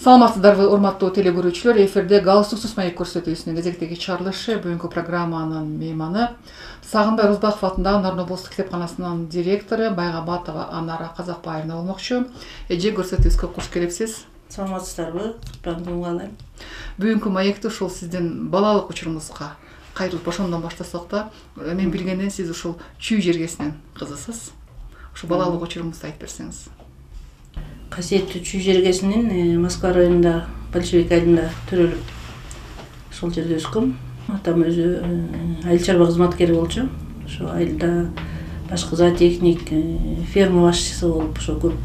Саламатсыздарбы, урматтуу телегөрүүчүлөр, эфирде галстуксуз маек көрсөтүүсүнүн кезектеги чыгарылышы. Бүгүнкү программанын мейманы Сагынбай Розбаков атындагы Нарын облустук китепканасынын директору Байгабатова Анара Казакбаевна болмокчу. Эже көрсөтүүбүзгө куш келипсиз. Саламатсыздарбы, баңдыңалар. Бүгүнкү маекти ушул сиздин балалык учуруңузга кайрылып ошондон баштасак да, мен билгенден сиз ушул Чүй жергесинен кызысыз. Ушул балалык учуруңузду айтып берсеңиз. Касиеттүү Чүй жергесинин Москва районунда Большевик айылында төрөлүп, ошол жерде өскөм. Атам өзү айыл чарба кызматкери болчу. Ошо айылда башкы зоотехник, ферма башчысы болуп, ошо көп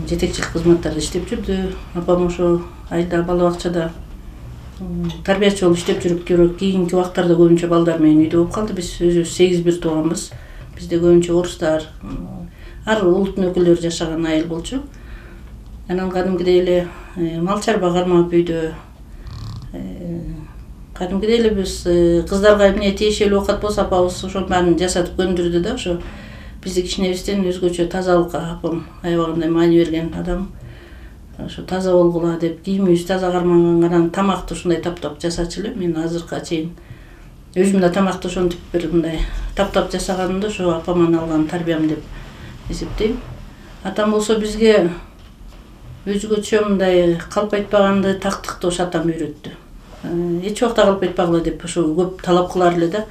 жетекчилик кызматтарда иштеп жүрдү. Апам ошо айылда бала бакчада тарбиячы болуп иштеп жүрүп, кийинки убактарда көбүнчө балдар менен үйдө болуп калды. Биз өзүбүз 8 бир тууганбыз. Бизде көбүнчө орустар, ар улуттун өкүлдөрү жашаган айыл болчу. Анан кадимкидей эле мал чарба кармап үйдө кадимкидей эле биз кыздарга эмне тиешелүү оокат болсо апабыз ошонун баарын жасатып көндүрдү да, ошо бизди кичинебизден өзгөчө тазалыкка апам аябагандай маани берген адам. Ошо таза болгула деп, кийимибиз таза кармангандан тамакты ушундай таптап жасачу элем. Мен азыркыга чейин өзүм да тамакты ошентип бир мындай таптап жасаганымды ошо апаман алган тарбиям деп эсептейм. Атам болсо бизге өзгөчө мындай калп айтпаганды, тактыкты ошо атам үйрөттү. Эч убакта калп айтпагыла деп ошо көп талап кылар эле да.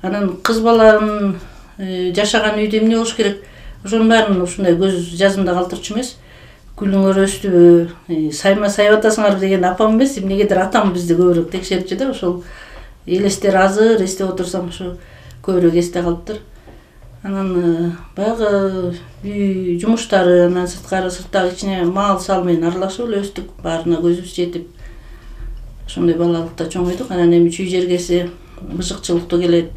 Анан кыз баланын жашаган үйдө эмне болуш керек? Ошонун баарын ушундай көз жазымда калтырчу эмес. Күлүңөр өстүбү, сайма сайып атасыңарбы деген апам эмес, эмнегедир атам бизди көбүрөөк текшерчү да. Ошол элестер азыр эстеп отурсам ошо көбүрөөк эсте калыптыр. Анан баягы үй жумуштары, анан сырттагы ичине мал сал менен аралашып эле өстүк, баарына көзүбүз жетип. Ошондой балалыкта чоңойдук. Анан эми Чүй жергеси бышыкчылыктуу келет.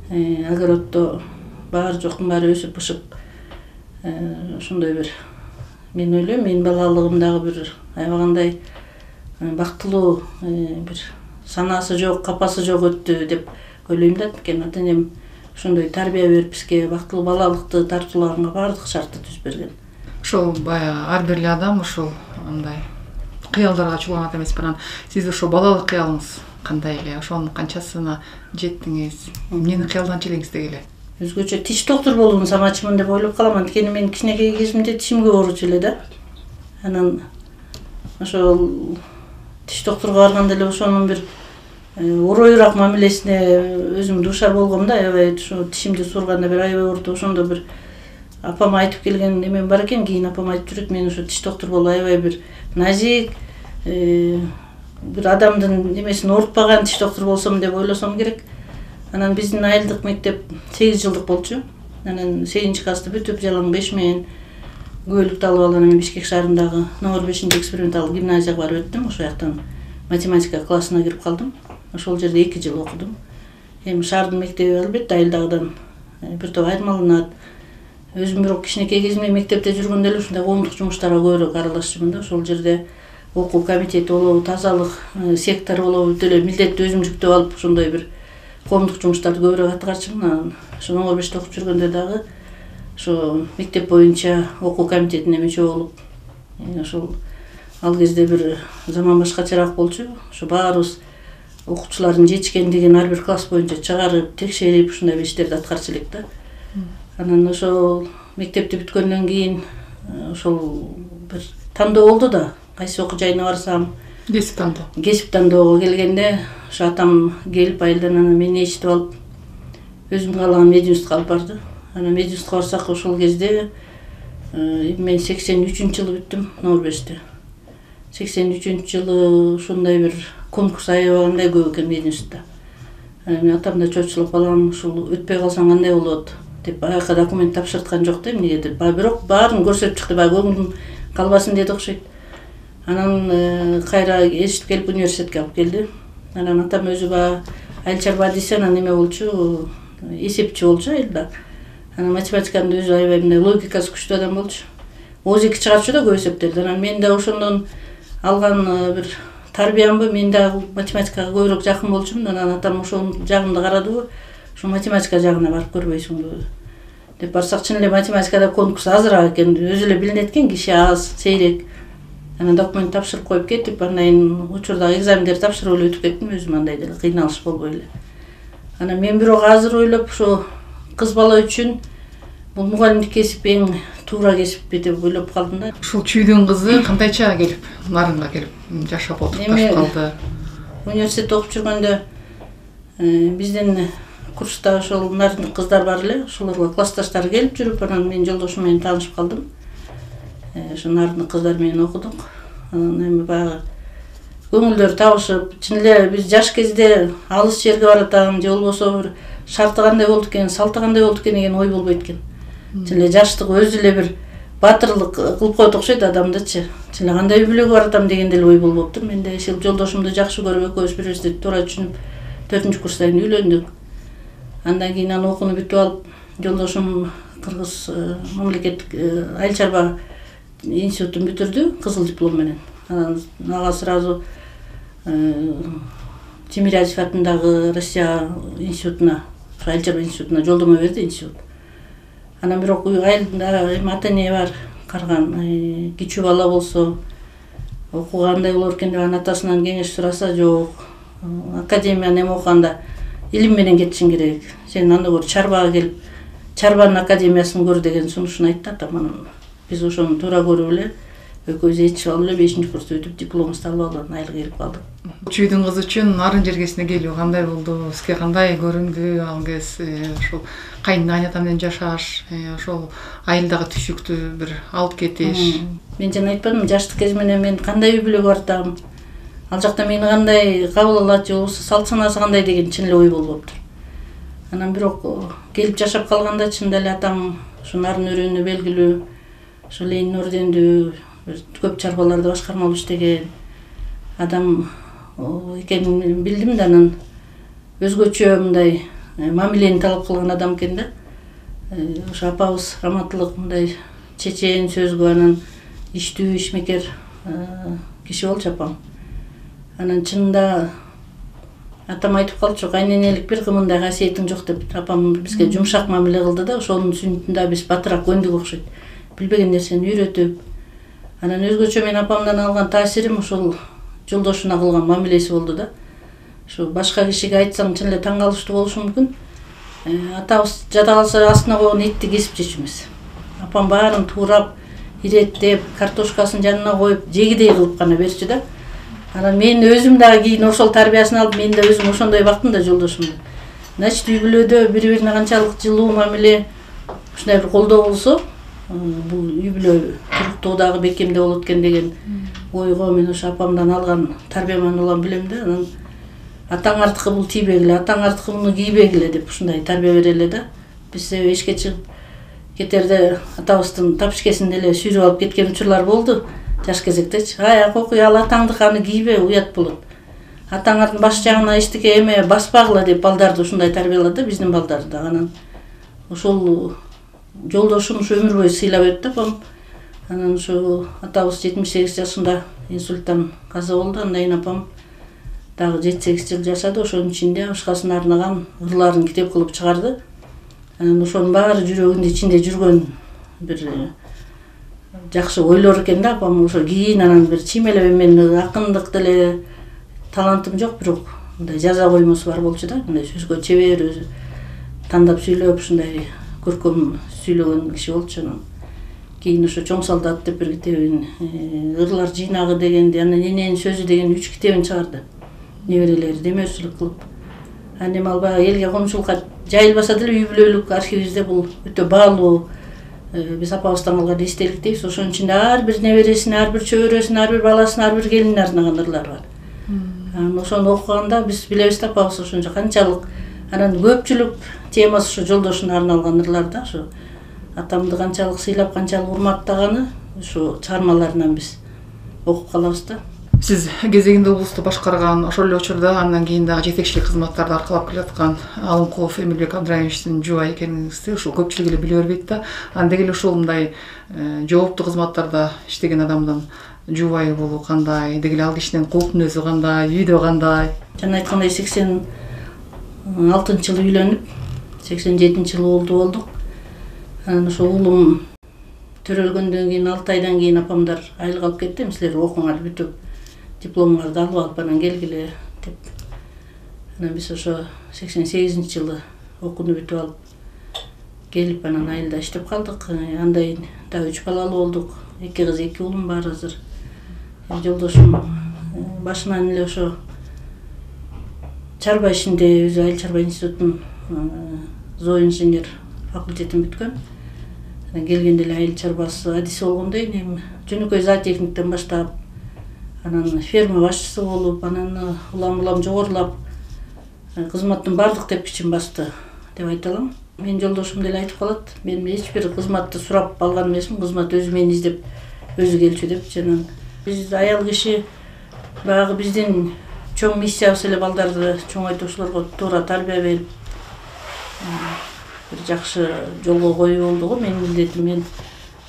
Огороддо баары жоктун баары өсүп бышык. Ошондой бир мен ойлойм, менин балалыгымдагы бир аябагандай бактылуу бир санасы жок, капасы жок өттү деп ойлойм да. Анткени ата-энем ошондой тарбия берип бизге бактылуу балалыкты тартуулаганга баардык шартты түзүп берген. Ошол баягы ар бир эле адам ушул андай кыялдарга чулган эмес, анан сиз ошо балалык кыялыңыз кандай эле, ошонун канчасына жеттиңиз, эмнени кыялданчу элеңиз деги эле? Өзгөчө тиш доктор болууну самачымын деп ойлоп калам, анткени мен кичинекей кезимде тишим көп ооручу эле да. Анан ошол тиш докторго барганда эле ошонун бир оройураак мамилесине өзүм дуушар болгом да. Аябай ошо тишимди сурганда бир аябай ооруп, ошондо бир апам айтып келген эмем бар экен, кийин апам айтып жүрөт, мен ошо тиш доктор болуп аябай бир назик, бир адамдын немесин оорутпаган тиш доктор болсом деп ойлосом керек. Анан биздин айылдык мектеп 8 жылдык болчу. Анан 8-чи классты бүтүп, жалаң 5 менен көйлүктү алып алып, анан Бишкек шаарындагы номер 5-эксперименталдык гимназияга барып өттүм. Ошол жактан математика классына кирип калдым. Ошол жерде 2 жыл окудум. Эми шаардын мектеби албетте айылдагыдан бир топ айырмаланат. Өзүм бирок кичинекей кезимде мектепте жүргөндө эле ушундай коомдук жумуштарга көбүрөөк аралашчумун да. Ошол жерде окуу комитети болобу, тазалык сектору болобу, бүт эле милдетти өзүм жүктөп алып, ошондой бир коомдук жумуштарды көбүрөөк аткарчумун. Ошо номер 5-те окуп жүргөндө дагы ошо мектеп боюнча окуу комитетине мүчө болуп, ошол ал кезде бир заман башкачараак болчу. Ошо баарыбыз окуучулардын жетишкендигин ар бир класс боюнча чыгарып, текшерип, ушундай бир иштерди аткарчу элек да. Анан ошол мектепти бүткөндөн кийин ошол бир тандоо болду да. Кайсы окуу жайына барсам, кесип тандоого келгенде ошо атам келип айылдан анан мени ээрчитип алып, өзүм каалаган мединститутка алып барды. Анан мединститутка барсак ошол кезде мен 83-жылы бүттүм номер 5-те. 83-жылы ушундай бир конкурс аябагандай көп экен мединститутта. Мен атам да чочулуп, балам ушул өтпөй калсаң кандай болот деп аяка документ тапшырткан жок да эмнегедир. Бирок баарын көрсөтүп чыкты, баягы көңүлүм калбасын деди окшойт. Анан кайра ээрчитип келип университетке алып келди. Анан атам өзү баягы айыл чарба адиси, анан эме болчу, эсепчи болчу айылда. Анан математиканын өзү аябай мындай логикасы күчтүү адам болчу. ОЗ-2 чыгарчу да көп эсептерди. Анан мен да ошондон алган бир тарбиямбы, мен да математикага көбүрөөк жакын болчумун. Анан атам ошол жагымды карадыбы, ошо математика жагына барып көрбөйсүңбү деп барсак, чын эле математикада конкурс азыраак экен, өзү эле билинет экен, киши аз, сейрек. Анан документ тапшырып коюп кетип, андан учурдагы экзамендерди тапшырып эле өтүп кеттим өзүм, андай деле кыйналыш болбой эле. Анан мен бирок азыр ойлоп, ошо кыз бала үчүн бул мугалимдик кесип эң туура кесиппи деп ойлоп калдым да. Ушул чүйдүн кызы кандайча келип, Нарынга келип жашап отуруп калды? Университетте окуп жүргөндө биздин курста ошол нарындык кыздар бар эле, ошолорго классташтары келип жүрүп, анан мен жолдошум менен таанышып калдым. Ошо нарындык кыздар менен окудук. Анан эми баягы көңүлдөр табышып, чын эле биз жаш кезде алыс жерге баратам, же болбосо бир шарты кандай болду экен, салты кандай болду экен деген ой болбойт экен. Чын эле жаштык өзү эле бир батырлык кылып коет окшойт адамдычы. Чын эле кандай үй бүлөгө баратам деген деле ой болуптур. Мен да ошол жолдошумду жакшы көрүп, экөөбүз бир нерсени туура түшүнүп, 4-курстан үйлөндүк. Андан кийин аны окууну бүтүп алып, жолдошум Кыргыз мамлекеттик айыл чарба институтун бүтүрдү кызыл диплом менен. Анан ага сразу Тимирязев атындагы Россия институтуна, айыл чарба институтуна жолдомо берди институт. Анан бирок айылда эми ата-эне бар, карган кичүү бала болсо окугандай болор экен деп атасынан кеңеш сураса, жок. Академияны эми окуганда илим менен кетишиң керек. Сен анда көр чарбага келип, чарбанын академиясын көр деген сунушун айтты атам. Анан биз ошону туура көрүп эле экөөбүз ээрчип алып эле 5-курста өтүп дипломубузду алып алып айылга келип калдык. Чүйдүн кызы үчүн нарын жергесине келүү кандай болду? Сизге кандай көрүндү ал кез? Ошол кайнана менен жашаш, ошол айылдагы түшүктү бир алып кетиш. Мен жана айтпадым, жаштык кез менен мен кандай үй бүлөгө бартам, ал жакта мени кандай кабыл алат, же болбосо салт санасы кандай деген чын эле ой болуптур. Анан бирок келип жашап калганда чын эле атам ушу нарын өрөөнү белгилүү, ошо Ленин ордендүү, көп чарбаларды башкармалуу иштеген адам экенин билдим да, анан өзгөчө мындай мамилени талап кылган адам экен да. Ошо апабыз раматтылык мындай чечен сөзгө, анан иштүү, ишмекер киши болчу апам. Анан чынында атам айтып калчу, кайненелик бир кымындай касиетиң жок деп. Апам бизге жумшак мамиле кылды да, ошонун сүннүтүндө биз батыраак көндүк окшойт. Билбеген нерсени үйрөтүп. Анан өзгөчө мен апамдан алган таасирим ошол жолдошуна кылган мамилеси болду да. Ошо башка кишиге айтсаң чын эле таң калыштуу болушу мүмкүн. Атабыз жада калса астына койгон этти кесип жечү эмес. Апам баарын туурап, иреттеп, картошкасын жанына коюп, жегидей кылып гана берчү да. Анан мен өзүм дагы кийин ошол тарбиясын алып, мен да өзүм ошондой бактым да жолдошумду. Значит, үй бүлөдө бири-бирине канчалык жылуу мамиле, ушундай бир колдоо болсо, бул үй бүлө туруктуу дагы бекемде болот экен деген ойго мен ошо апамдан алган тарбияман улам билем да. Анан атаң артыкы бул тийбегиле, атаң артыкы муну кийбегиле деп ушундай тарбия бере эле да. Биз эшикке чыгып кетерде атабыздын тапишкесин деле сүйрүп алып кеткен учурлар болду. Жаш кезектечи. Аяк окуй, ал атаңдыкы, аны кийбе, уят болот. Атаңардын баш жагына эчтеке эме баспагыла деп балдарды ушундай тарбиялады биздин балдарды да. Анан ошол жолдошум ушу өмүр бою сыйлап өттү апам. Анан ушу атабыз 78 жашында инсульттан каза болду. Андан кийин апам дагы 7-8 жыл жашады. Ошонун ичинде башкасына арнаган ырларын китеп кылып чыгарды. Анан ошонун баары жүрөгүнүн ичинде жүргөн бир жакшы ойлор экен да апам. Ошо кийин анан бир чиймелеп мен акындык деле талантым жок, бирок мындай жаза коймосу бар болчу да. Мындай сөзгө чебер, өзү тандап сүйлөп, ушундай көркөм сүйлөгөн киши болчу. Анан кийин ошо Чоң солдат деп бир китебин, ырлар жыйнагы дегенди, анан эненин сөзү деген 3 китебин чыгарды. Неберелери демөөрчүлүк кылып. Анан эми ал баягы элге коомчулукка жайылбаса деле үй бүлөлүк архивибизде бул өтө баалуу. Биз апабыздан алган эстелик дейбиз. Ошонун ичинде ар бир небересине, ар бир чөбөрөсүнө, ар бир баласына, ар бир келинине арнаган ырлар бар. Анан ошону окуганда биз билебиз да апабыз ошончо канчалык. Анан көпчүлүк темасы ушу жолдошуна арналган ырлар да. Ошо атамды канчалык сыйлап, канчалык урматтаганы ушу чыгармаларынан биз окуп калабыз да. Сиз кезегинде облусту башкарган, ошол эле учурда андан кийин дагы жетекчилик кызматтарды аркалап келаткан Алымкулов Эмилбек Абдраимовичтин жубайы экениңизди ушул көпчүлүк эле биле бербейт да. Анда деги эле ушул мындай жооптуу кызматтарда иштеген адамдын жубайы болуу кандай, деги эле ал кишинин култун өзү кандай, үйдө кандай? Жана айткандай 86-жылы үйлөнүп, 87-жылы болдук. Анан ошо уулум төрөлгөндөн кийин 6 айдан кийин апамдар айылга алып кетти. Силер окуңар бүтүп дипломуңарды алып алып анан келгиле деп. Анан биз ошо 88-жылы окууну бүтүп алып келип анан айылда иштеп калдык. Андай да 3 балалуу болдук. 2 кыз 2 уулум бар азыр. Жолдошум башынан эле ошо чарба ишинде өзү айыл чарба институтун зооинженер факультетин бүткөн. Анан келгенде эле айыл чарбасы адиси болгондой, эми жөнөкөй зоотехниктен баштап, анан ферма башчысы болуп, анан улам жогорулап, кызматтын бардык тепкичин басты деп айта алам. Мен жолдошум деле айтып калат, мен эч бир кызматты сурап алган эмесмин, кызмат өзү мени издеп өзү келчү деп. Жана биз аял киши баягы биздин чоң миссиябыз эле балдарды чоңойтуучуларга туура тарбия берип, бир жакшы жолго коюу болду го. Менин милдетим, мен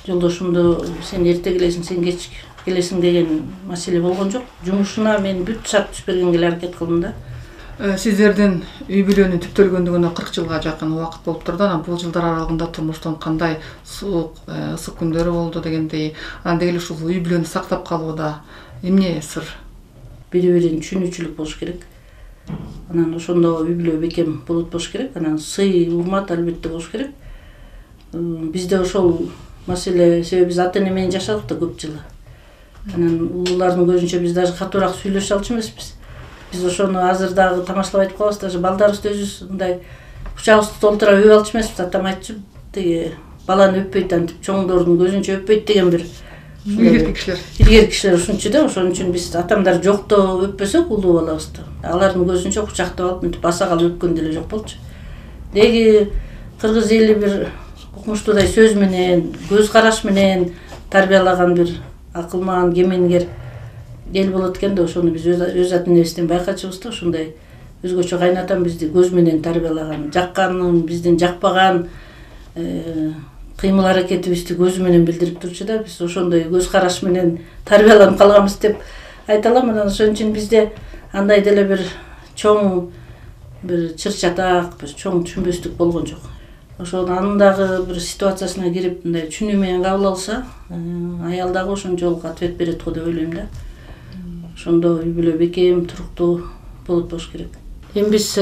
жолдошумду сен эрте келесиң, сен кеч келесиң деген маселе болгон жок. Жумушуна мен бүт шарт түзүп бергенге эле аракет кылдым да. Сиздердин үй бүлөнүн түптөлгөндүгүнө 40 жылга жакын убакыт болуп турду. Анан бул жылдар аралыгында турмуштун кандай суук, ысык күндөрү болду дегендей, анан деги эле ушул үй бүлөнү сактап калууда эмне сыр? Бири-бирин түшүнүүчүлүк болуш керек. Анан ошондо үй бүлө бекем болот болуш керек. Анан сый, урмат албетте болуш керек. Бизде ошол маселе, себеби биз ата-эне менен жашадык да көп жыл. Анан улуулардын көзүнчө биз даже катуураак сүйлөшө алчу эмеспиз. Биз ошону азыр дагы тамашалап айтып калабыз, даже балдарыбызды өзүбүз мындай кучагыбызды толтура өбүп алчу эмеспиз. Атам айтчу, тиги баланы өппөйт, антип чоңдордун көзүнчө өппөйт деген бир илгерки кишилер ушунчу да. Ошон үчүн биз атамдар жокто өппөсөк улуу балабызды, алардын көзүнчө кучактап алып мынтип баса калып өпкөн деле жок болчу. Деги кыргыз эли бир укмуштуудай сөз менен, көз караш менен тарбиялаган бир акылман, кемеңгер эл болот экен да. Ошону биз өз ата-энебизден байкачубуз да. Ушундай өзгөчө кайнатам бизди көз менен тарбиялаган, жакканын, биздин жакпаган кыймыл аракетибизди көзү менен билдирип турчу да. Биз ошондой көз караш менен тарбияланып калганбыз деп айта алам. Анан ошон үчүн бизде андай деле бир чоң бир чыр-чатак, бир чоң түшүнбөстүк болгон жок. Ошонун анындагы бир ситуациясына кирип мындай түшүнүү менен кабыл алса, аял дагы ошончолук ответ берет го деп ойлойм да. Ошондо үй бүлө бекем, туруктуу болот болуш керек. Эми биз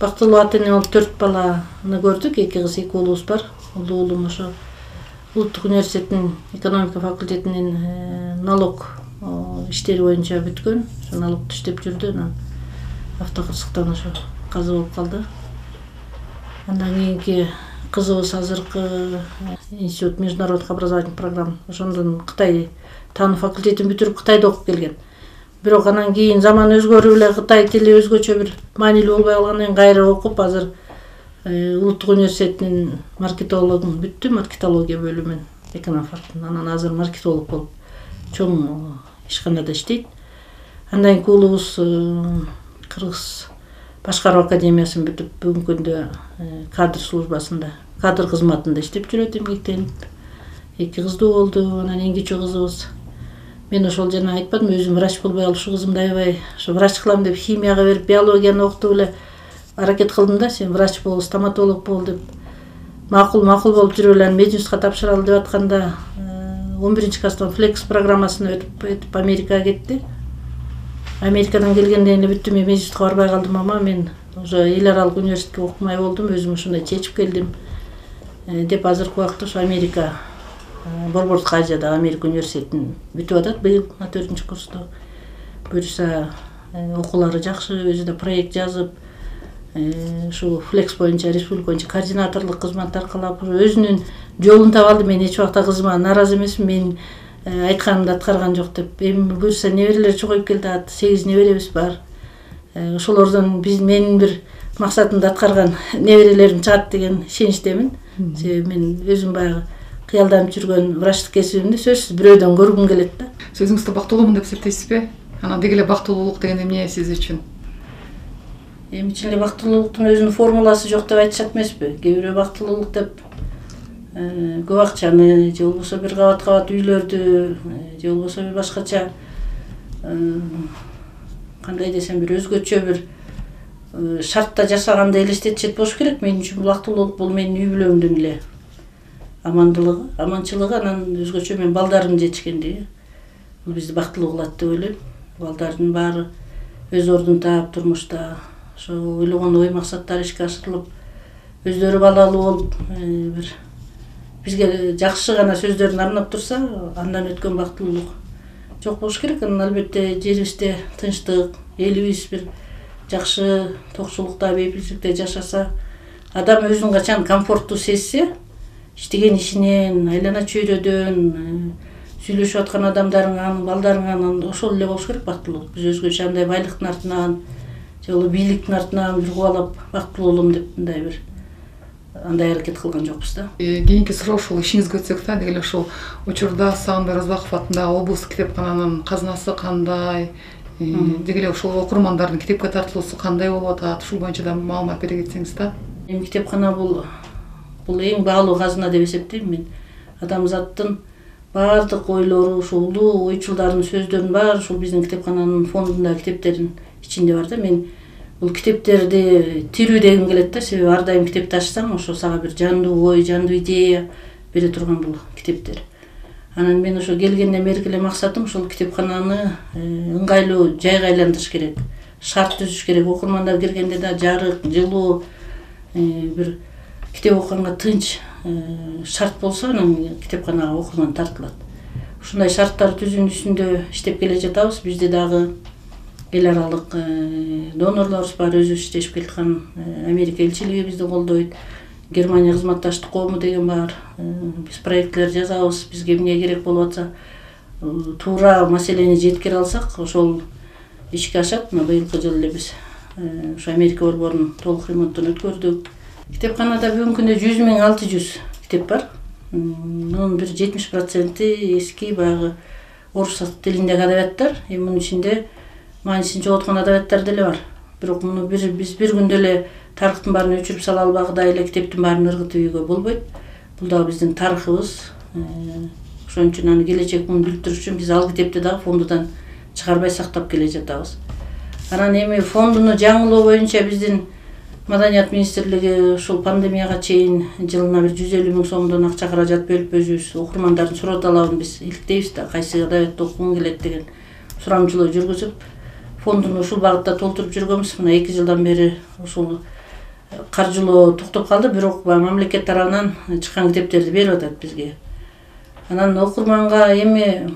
бактылуу ата-эне болуп 4 баланы көрдүк, 2 кыз 2 уулубуз бар. Улуу уулум ошо Улуттук университеттин экономика факультетинин налог иштери боюнча бүткөн. Ошо налогдо иштеп жүрдү. Анан автокырсыктан ошо каза болуп калды. Андан кийинки кызыбыз азыркы институт международных образовательных программ, ошондон Кытай таануу факультетин бүтүрүп Кытайда окуп келген. Бирок анан кийин заман өзгөрүп эле Кытай тили өзгөчө бир маанилүү болбой калгандан кийин кайра окуп, азыр Улуттук университетинин маркетологун бүттү, маркетология бөлүмүн, экономфактын. Анан азыр маркетолог болуп чоң ишканада иштейт. Андан кийин уулубуз Кыргыз башкаруу академиясын бүтүп, бүгүнкү күндө кадр службасында, кадр кызматында иштеп жүрөт, эмгектенип. 2 кыздуу болду. Анан эң кичүү кызыбыз, мен ошол жана айтпадым, өзүм врач болбой алып, ушу кызымды аябай ошо врач кылам деп химияга берип, биологияны окутуп эле аракет кылдым да, сен врач бол, стоматолог бол деп. Макул болуп жүрүп эле мединститутка тапшыралы деп атканда 11-класстан флекс программасына өтүп Америкага кетти. Америкадан келгенден эле бүттү, мен мединститутка барбай калдым, ама мен уже эл аралык университетке окумай болдум, өзүм ушундай чечип келдим деп азыркы убакта ошо Америка, Борбордук Азияда Америка университетин бүтүп атат быйыл 4-курста. Буюрса окуулары жакшы, өзү да проект жазып, ушул флекс боюнча республика боюнча координаторлук кызматтар кылып, өзүнүн жолун таап алды. Мен эч убакта кызыма нааразы эмесмин, мен айтканымды аткарган жок деп. Эми буюрса неберелер чогоюп келатат, 8 неберебиз бар. Ошолордон менин бир максатымды аткарган неберелерим чыгат деген ишеничтемин. Себеби мен өзүм баягы кыялданып жүргөн врачтык кесибимди сөзсүз бирөөдөн көргүм келет да. Сиз өзүңүздү бактылуумун деп эсептейсизби? Анан деги эле бактылуулук деген эмне сиз үчүн? Эми чын эле бактылуулуктун өзүнүн формуласы жок деп айтышат эмеспи? Кээ бирөө бактылуулук деп көп акчаны, же болбосо бир кабат үйлөрдү, же болбосо бир башкача кандай десем, бир өзгөчө бир шартта жашаганды элестетишет болуш керек. Мен үчүн бактылуулук бул менин үй бүлөмдүн эле аманчылыгы, анан өзгөчө мен балдарым жетишкендиги. Бул бизди бактылуу кылат деп ойлойм. Балдардын баары өз ордун таап турмушта, ошо ойлогон ой максаттары ишке ашырылып, өздөрү балалуу болуп, бир бизге жакшы гана сөздөрүн арнап турса, андан өткөн бактылуулук жок болуш керек. Анан албетте жерибизде тынчтык, элибиз бир жакшы токчулукта, бейпилчиликте жашаса, адам өзүн качан комфорттуу сезсе, иштеген ишинен, айлана чөйрөдөн, сүйлөшүп аткан адамдарыңан, балдарыңан ошол эле болуш керек бактылуулук. Биз өзгөчө андай байлыктын артынан, же болбу бийликтин артынан бир кубалап бактылуу болом деп мындай бир андай аракет кылган жокпуз да. Кийинки суроо ушул ишиңизге өтсөк да, деги эле ушул учурда Сагынбай Розбаков атындагы облустук китепкананын казынасы кандай, деги эле ушул окурмандардын китепке тартылуусу кандай болуп атат, ушул боюнча да маалымат бере кетсеңиз да. Эми китепкана бул эң баалуу казына деп эсептейм мен. Адамзаттын баардык ойлору, ушул улуу ойчулдардын сөздөрүнүн баары ушул биздин китепкананын фондунда, китептердин ичинде бар да. Мен бул китептерди тирүү дегим келет да, себеби ар дайым китепти ачсаң, ошо сага бир жандуу ой, жандуу идея бере турган бул китептер. Анан мен ошо келгенден берки эле максатым ушул китепкананы ыңгайлуу жайга айландырыш керек. Шарт түзүш керек. Окурмандар киргенде да жарык, жылуу, бир китеп окуганга тынч шарт болсо, анан китепканага окурман тартылат. Ушундай шарттар түзүүнүсүндө иштеп келе жатабыз. Бизде дагы эл аралык донорлорубуз бар, өзүбүз иштешип келаткан Америка элчилиги бизди колдойт. Германия кызматташтык коому деген бар. Биз проектлер жазабыз, бизге эмне керек болуп атса, туура маселени жеткире алсак, ошол ишке ашат. Мына быйылкы жылы эле биз ошо Америка борборунун толук ремонтун өткөрдүк. Китепканада бүгүнкү күндө 100.600 китеп бар. Мунун бир 70% эски баягы орус тилиндеги адабияттар. Мунун ичинде маанисин жоготкон адабияттар деле бар. Бирок муну биз бир күндө эле тарыхтын баарын өчүрүп сала албагыдай эле китептин баарын ыргытып ийүүгө болбойт. Бул дагы биздин тарыхыбыз. Ошон үчүн аны келечек муну билдириш үчүн биз ал китепти дагы фондудан чыгарбай сактап келе жатабыз. Анан эми фондуну жаңылоо боюнча биздин Маданият министрлиги ушул пандемияга чейин жылына бир 150.000 сомдон акча каражат бөлүп, өзүбүз окурмандардын суроо талабын биз иликтейбиз да, кайсы адабиятты окугун келет деген сурамчылоо жүргүзүп, фондуну ушул багытта толтуруп жүргөнбүз. Мына 2 жылдан бери ушул каржылоо токтоп калды, бирок мамлекет тарабынан чыккан китептерди берип атат бизге. Анан окурманга эми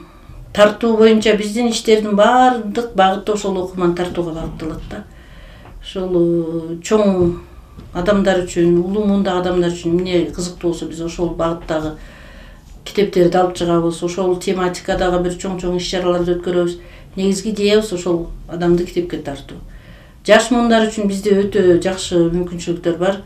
тартуу боюнча биздин иштердин баардык багыты ошол окурман тартууга багытталат да. Ошол чоң адамдар үчүн, улуу муундагы адамдар үчүн эмне кызыктуу болсо, биз ошол багыттагы китептерди алып чыгабыз. Ошол тематикадагы бир чоң иш-чараларды өткөрөбүз. Негизги идеябыз ошол адамды китепке тартуу. Жаш муундар үчүн бизде өтө жакшы мүмкүнчүлүктөр бар.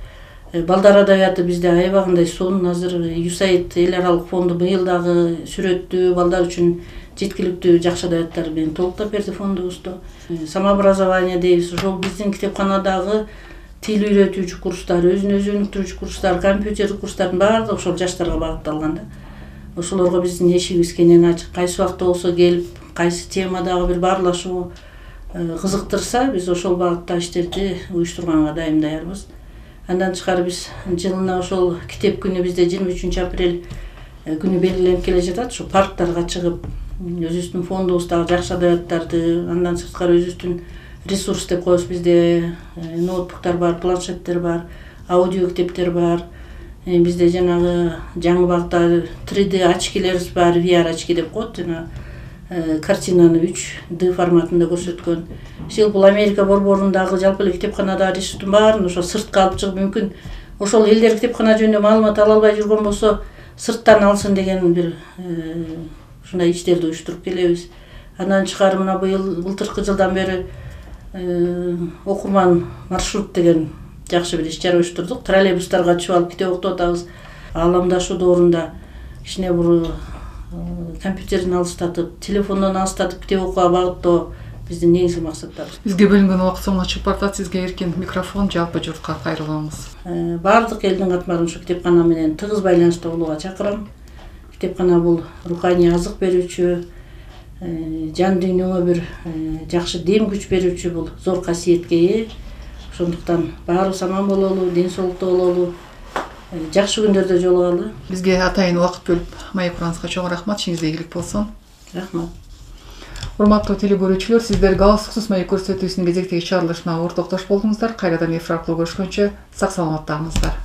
Балдар адабияты бизде аябагандай сонун. Азыр USAID эл аралык фонду быйыл дагы сүрөттүү балдар үчүн жеткиликтүү жакшы адабияттар менен толуктап берди фондубузду. Самообразование дейбиз. Ошол биздин китепканадагы тил үйрөтүүчү курстар, өзүн өзү өнүктүрүүчү курстар, компьютер курстардын баардыгы ошол жаштарга багытталган да. Ошолорго биздин эшигибиз кенен ачык. Кайсы убакта болсо келип, кайсы темадагы бир баарлашуу кызыктырса, биз ошол багытта иштерди уюштурганга дайым даярбыз. Андан тышкары биз жылына ошол китеп күнү бизде 23 апрель күнү белгиленип келе жатат. Ошо парктарга чыгып, өзүбүздүн фондубуздагы жакшы адабияттарды, андан сырткары өзүбүздүн ресурс деп коебуз. Бизде ноутбуктар бар, планшеттер бар, аудио китептер бар. Бизде жанагы жаңы багытта 3D очкилерибиз бар, VR очки деп коет. Жана картинаны 3D форматында көрсөткөн. Ишил бул Америка борборундагы жалпы эле китепканадагы ресурстун баарын ошо сыртка алып чыгып, мүмкүн ошол элдер китепкана жөнүндө маалымат ала албай жүргөн болсо, сырттан алсын деген бир ушундай иштерди уюштуруп келебиз. Андан тышкары мына былтыркы жылдан бери окурман маршрут деген жакшы бир иш-чара уюштурдук. Троллейбустарга түшүп алып китеп окутуп атабыз. Ааламдашуу доорунда кичине бир компьютерден алыстатып, телефондон алыстатып китеп окууга багыттоо биздин негизги максаттарыбыз. Бизге бөлүнгөн убакыт соңуна чыгып барат. Сизге эркен микрофон, жалпы журтка кайрылабыз. Бардык элдин катмарын ушу китепкана менен тыгыз байланышта болууга чакырам. Китепкана бул руханий азык берүүчү, жан дүйнөңө бир жакшы дем күч берүүчү бул зор касиетке ээ. Ошондуктан баарыбыз аман бололу, ден соолукта бололу. Жакшы күндөрдө жолугалы. Бизге атайын убакыт бөлүп маек урганыңызга чоң рахмат. Ишиңизде ийгилик болсун. Рахмат. Урматтуу телегөрүүчүлөр, сиздер галстуксуз маек көрсөтүүсүнүн кезектеги чыгарылышына ортоктош болдуңуздар. Кайрадан эфир аркылуу көрүшкөнчө сак саламаттагыңыздар.